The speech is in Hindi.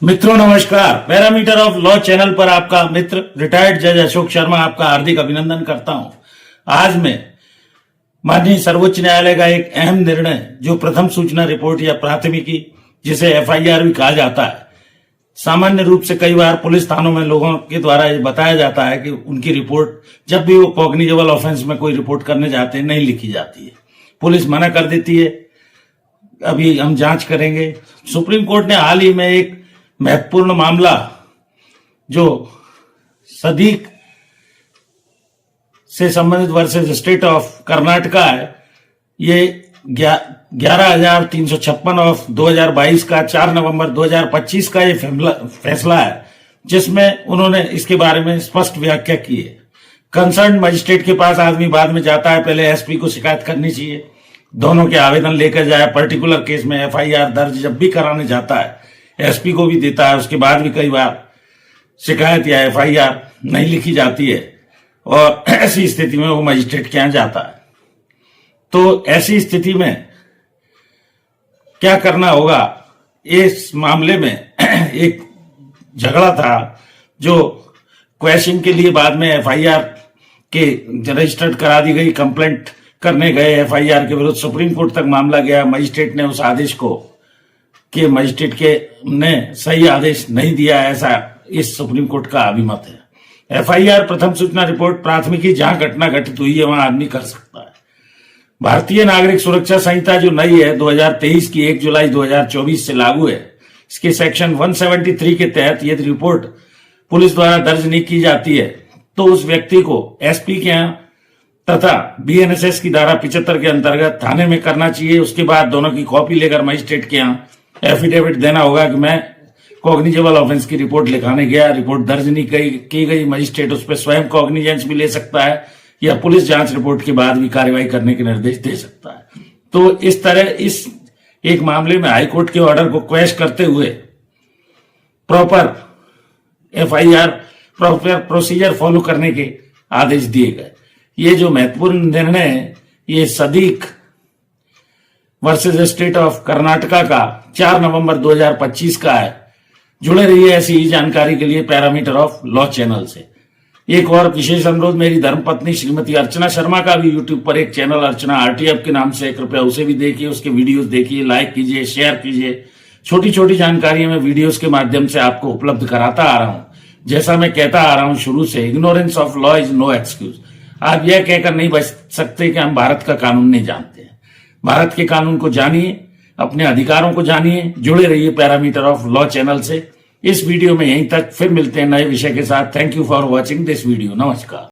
मित्रों नमस्कार। पैरामीटर ऑफ लॉ चैनल पर आपका मित्र रिटायर्ड जज अशोक शर्मा आपका हार्दिक अभिनंदन करता हूं। आज मैं माननीय सर्वोच्च न्यायालय का एक अहम निर्णय, जो प्रथम सूचना रिपोर्ट या प्राथमिकी जिसे एफआईआर भी कहा जाता है, सामान्य रूप से कई बार पुलिस थानों में लोगों के द्वारा ये बताया जाता है कि उनकी रिपोर्ट जब भी वो कॉग्निजेबल ऑफेंस में कोई रिपोर्ट करने जाते हैं नहीं लिखी जाती है, पुलिस मना कर देती है। अभी हम जांच करेंगे। सुप्रीम कोर्ट ने हाल ही में एक महत्वपूर्ण मामला जो सदीक से संबंधित वर्सेस स्टेट ऑफ कर्नाटका है, ये 11,356 ऑफ 2022 का 4 नवंबर 2025 का ये फैसला है, जिसमें उन्होंने इसके बारे में स्पष्ट व्याख्या की है। कंसर्न मजिस्ट्रेट के पास आदमी बाद में जाता है, पहले एसपी को शिकायत करनी चाहिए, दोनों के आवेदन लेकर जाए। पर्टिकुलर केस में एफआईआर दर्ज जब भी कराने जाता है एसपी को भी देता है, उसके बाद भी कई बार शिकायत या एफआईआर नहीं लिखी जाती है और ऐसी स्थिति में वो मजिस्ट्रेट के यहां जाता है। तो ऐसी स्थिति में क्या करना होगा? इस मामले में एक झगड़ा था जो क्वैशिंग के लिए बाद में एफआईआर के रजिस्टर्ड करा दी गई। कंप्लेंट करने गए एफआईआर के विरुद्ध, सुप्रीम कोर्ट तक मामला गया। मजिस्ट्रेट ने उस आदेश को कि मजिस्ट्रेट के ने सही आदेश नहीं दिया, ऐसा इस सुप्रीम कोर्ट का अभिमत है। एफआईआर प्रथम सूचना रिपोर्ट प्राथमिकी जहां घटना घटित हुई है वहां आदमी कर सकता है। भारतीय नागरिक सुरक्षा संहिता जो नई है 2023 की 1 जुलाई 2024 से लागू है, इसके सेक्शन 173 के तहत यदि रिपोर्ट पुलिस द्वारा दर्ज नहीं की जाती है तो उस व्यक्ति को एसपी के यहां तथा बीएनएसएस की धारा 75 के अंतर्गत थाने में करना चाहिए। उसके बाद दोनों की कॉपी लेकर मजिस्ट्रेट के यहां एफिडेविट देना होगा कि मैं कॉग्निजेबल ऑफेंस की रिपोर्ट लिखाने गया, रिपोर्ट दर्ज नहीं की गई। मजिस्ट्रेट उस पर स्वयं कॉग्निजेंस भी ले सकता है या पुलिस जांच रिपोर्ट के बाद भी कार्रवाई करने के निर्देश दे सकता है। तो इस तरह इस एक मामले में हाईकोर्ट के ऑर्डर को क्वैश करते हुए proper FIR proper procedure follow करने के आदेश दिए गए। ये जो महत्वपूर्ण निर्णय है ये Sadiq versus state of Karnataka का 4 नवंबर 2025 का है। जुड़े रहिए ऐसी ही जानकारी के लिए पैरामीटर ऑफ लॉ चैनल से। एक और विशेष अनुरोध, मेरी धर्मपत्नी श्रीमती अर्चना शर्मा का भी यूट्यूब पर एक चैनल अर्चना आरटीएफ के नाम से, कृपया उसे भी देखिए, उसके वीडियोस देखिए, लाइक कीजिए, शेयर कीजिए। छोटी छोटी जानकारियां मैं वीडियोस के माध्यम से आपको उपलब्ध कराता आ रहा हूं। जैसा मैं कहता आ रहा हूं शुरू से, ignorance of law is no excuse. आप यह कहकर नहीं बच सकते कि हम भारत का कानून नहीं जानते हैं। भारत के कानून को जानिए, अपने अधिकारों को जानिए। जुड़े रहिए पैरामीटर ऑफ लॉ चैनल से। इस वीडियो में यहीं तक, फिर मिलते हैं नए विषय के साथ। Thank you for watching this video. नमस्कार।